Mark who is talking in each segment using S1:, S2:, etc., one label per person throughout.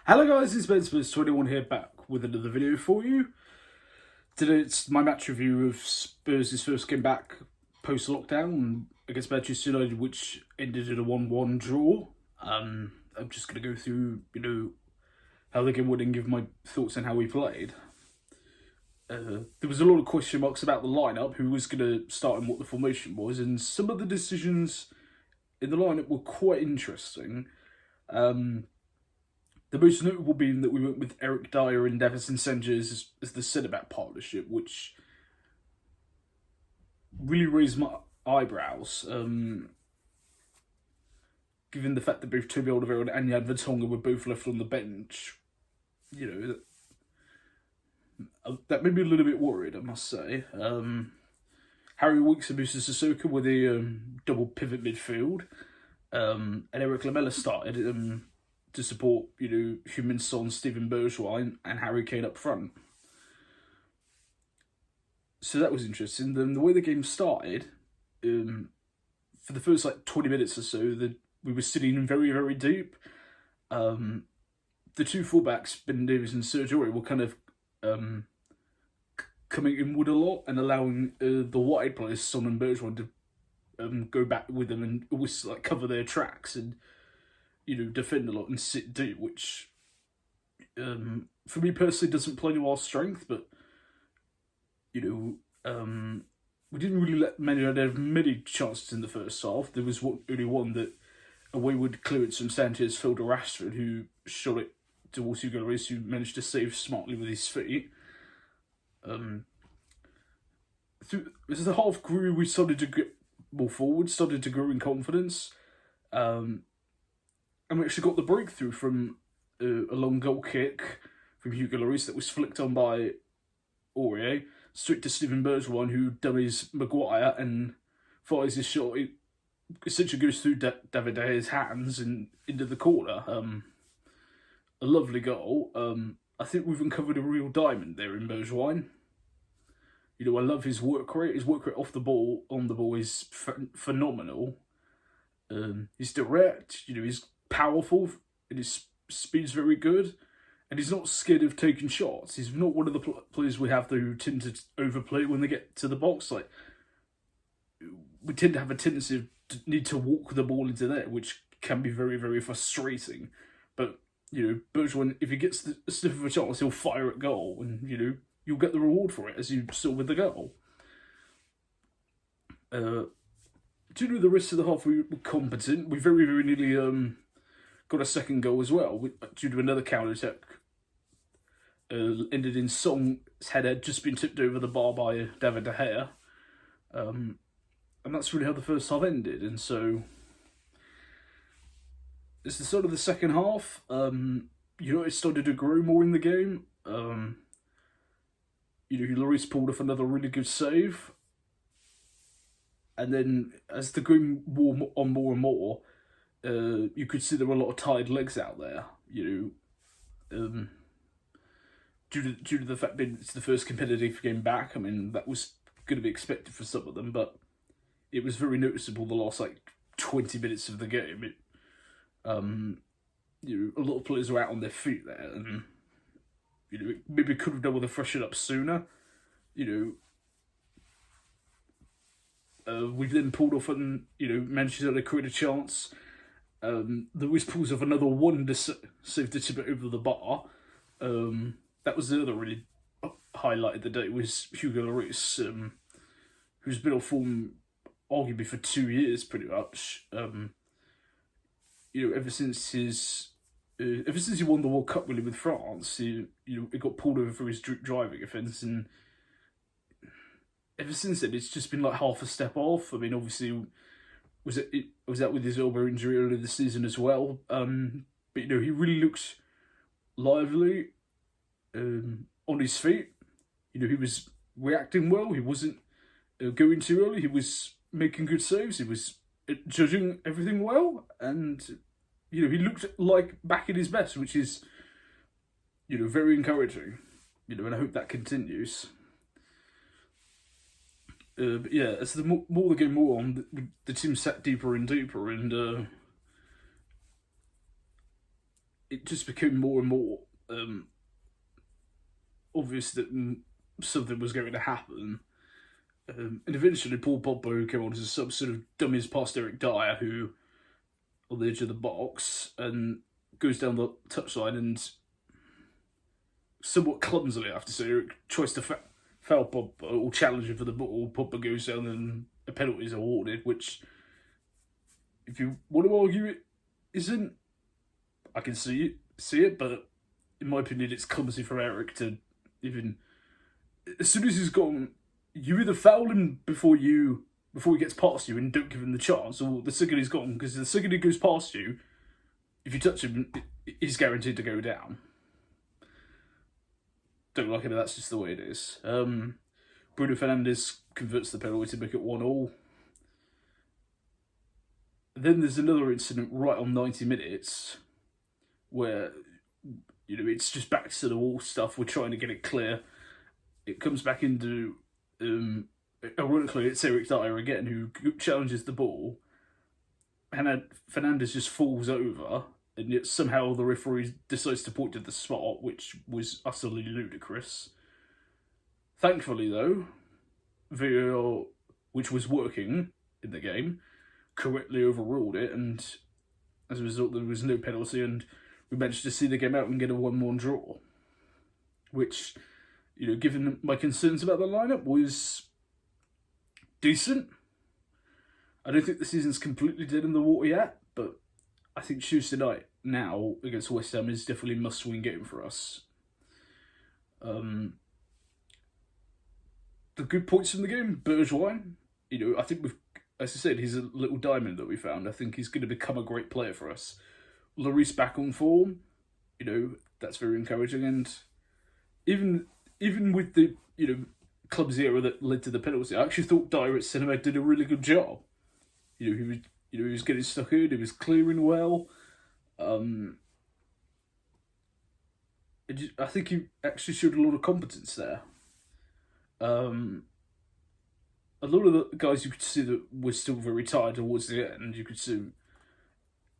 S1: Hello guys, it's Spurs21 here, back with another video for you. Today it's my match review of Spurs' first game back post-lockdown against Manchester United, which ended in a 1-1 draw. I'm just going to go through, how the game went and give my thoughts on how we played. There was a lot of question marks about the lineup, who was going to start and what the formation was, and some of the decisions in the lineup were quite interesting. The most notable being that we went with Eric Dyer and Davison Sanchez as the centre-back partnership, which really raised my eyebrows, given the fact that both Toby Alderweireld and Jan Vertonghen were both left on the bench. That made me a little bit worried, I must say. Harry Winks and Moussa Sissoko were the double pivot midfield, and Eric Lamela started to support, Heung-min Son, Steven Bergwijn, and Harry Kane up front. So that was interesting. Then the way the game started, for the first 20 minutes or so, we were sitting very, very deep. The two fullbacks, Ben Davies and Sergio Aurier, were kind of coming inward a lot and allowing the wide players, Son and Bergwijn, to go back with them and always cover their tracks and defend a lot and sit deep, which for me personally doesn't play to our strength, but we didn't really let Man Utd have many chances in the first half. There was only one that a wayward clearance from Sanchez fell to Rashford, who shot it towards Hugo Lloris, who managed to save smartly with his feet. As the half grew, we started to get more forward, started to grow in confidence. And we actually got the breakthrough from a long goal kick from Hugo Lloris that was flicked on by Aurier, straight to Steven Bergwijn, who dummies Maguire and fires his shot. It essentially goes through David De Gea's hands and into the corner. A lovely goal. I think we've uncovered a real diamond there in Bergwijn. I love his work rate. His work rate off the ball, on the ball, is phenomenal. He's direct, he's powerful, and his speed's very good, and he's not scared of taking shots. He's not one of the players we have who tend to overplay when they get to the box. We tend to have a tendency to need to walk the ball into there, which can be very, very frustrating. But, Bergwijn, if he gets a sniff of a chance, he'll fire at goal, and, you'll get the reward for it, as you saw with the goal. Due to the rest of the half, we were competent. We very, very nearly got a second goal as well, due to another counter-attack. Ended in Song's head had just been tipped over the bar by David De Gea. And that's really how the first half ended. And so, it's the start of the second half. United started to grow more in the game. Lloris pulled off another really good save. And then, as the game wore on more and more, you could see there were a lot of tired legs out there. Due to the fact that it's the first competitive game back. I mean, that was going to be expected for some of them, but it was very noticeable the last 20 minutes of the game. A lot of players were out on their feet there, and maybe could have done with a freshen up sooner. We then pulled off and, managed to create a chance. Lloris pulls off another wonder save to tip it over the bar. That was the other really highlight of the day, was Hugo Lloris, who's been on form arguably for 2 years, pretty much. Ever since he won the World Cup really with France, he got pulled over for his driving offence, and ever since then, it's just been half a step off. I mean, obviously, was that with his elbow injury earlier this season as well. But he really looked lively, on his feet. He was reacting well. He wasn't going too early. He was making good saves. He was judging everything well, and he looked like back in his best, which is very encouraging. And I hope that continues. But yeah, as the more the game wore on, the team sat deeper and deeper, and it just became more and more obvious that something was going to happen. And eventually Paul Pogba, who came on as a sub, sort of dummies past Eric Dyer, who on the edge of the box, and goes down the touchline and somewhat clumsily, I have to say, Eric tries to foul Pogba or challenge him for the ball. Pogba goes down and a penalty is awarded, which, if you want to argue it isn't, I can see it, but in my opinion, it's clumsy from Eric to even, as soon as he's gone, you either foul him before he gets past you and don't give him the chance, or the second he's gone, because the second he goes past you, if you touch him, he's guaranteed to go down. Don't like it, but that's just the way it is. Bruno Fernandes converts the penalty to make it 1-1. Then there's another incident right on 90 minutes where, it's just back to the wall stuff. We're trying to get it clear. It comes back into, ironically, it's Eric Dyer again who challenges the ball. And Fernandes just falls over, and yet somehow the referee decides to point to the spot, which was utterly ludicrous. Thankfully, though, VAR, which was working in the game, correctly overruled it, and as a result, there was no penalty, and we managed to see the game out and get a 1-1 draw. Which, given my concerns about the lineup, was decent. I don't think the season's completely dead in the water yet, but I think Tuesday night now against West Ham is definitely a must-win game for us. The good points from the game, Bergwijn. I think as I said, he's a little diamond that we found. I think he's going to become a great player for us. Lloris back on form, that's very encouraging. And even with the club's error that led to the penalty, I actually thought Dyer at centre did a really good job. He was getting stuck in, he was clearing well. I think he actually showed a lot of competence there. A lot of the guys you could see that were still very tired towards the end, you could see,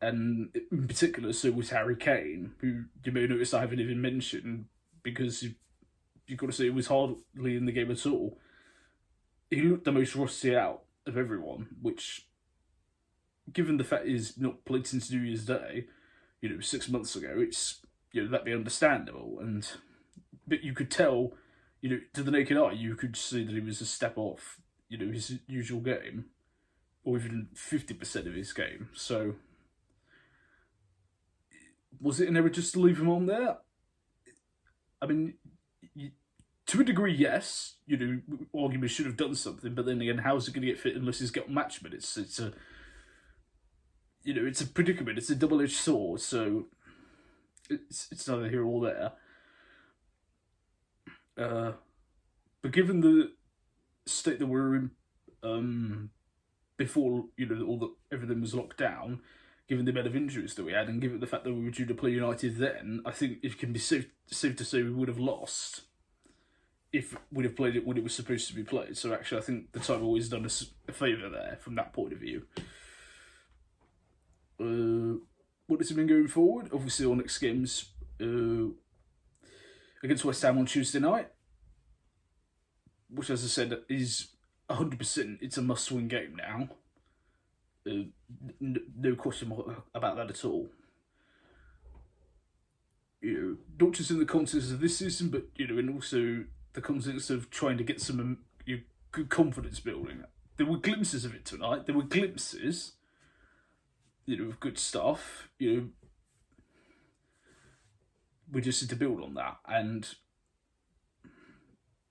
S1: and in particular, so was Harry Kane, who you may notice I haven't even mentioned, because you've got to say he was hardly in the game at all. He looked the most rusty out of everyone, which, given the fact he's not played since New Year's Day, 6 months ago, it's, that'd be understandable. But you could tell, to the naked eye, you could see that he was a step off, his usual game, or even 50% of his game. So, was it an error just to leave him on there? I mean, to a degree, yes. Arguably should have done something, but then again, how's it going to get fit unless he's got match minutes? It's a predicament. It's a double-edged sword. So it's neither here or there. But given the state that we were in before, everything was locked down, given the amount of injuries that we had, and given the fact that we were due to play United then, I think it can be safe to say we would have lost if we'd have played it when it was supposed to be played. So actually, I think the time always done us a favour there from that point of view. What has it been going forward? Obviously, our next game's against West Ham on Tuesday night, which, as I said, is 100%. It's a must-win game now. No question about that at all. Not just in the context of this season, but and also the context of trying to get some good confidence building. There were glimpses of it tonight. There were glimpses, of good stuff. We just need to build on that and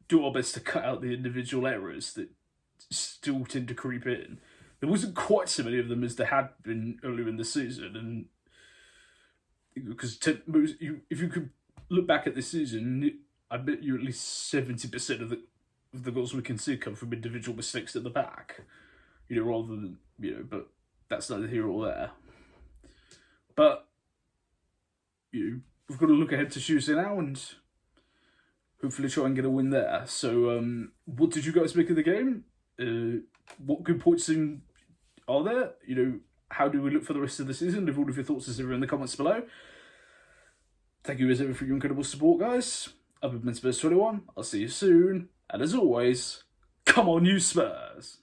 S1: do our best to cut out the individual errors that still tend to creep in. There wasn't quite so many of them as there had been earlier in the season, and because if you could look back at this season, I bet you at least 70% of the goals we can see come from individual mistakes at the back, rather than but that's neither here or there. But we've got to look ahead to Tuesday now and hopefully try and get a win there. So, what did you guys make of the game? What good points are there? How do we look for the rest of the season? Leave all of your thoughts as ever in the comments below. Thank you as ever for your incredible support, guys. I've been Spurs 21. I'll see you soon. And as always, come on, you Spurs!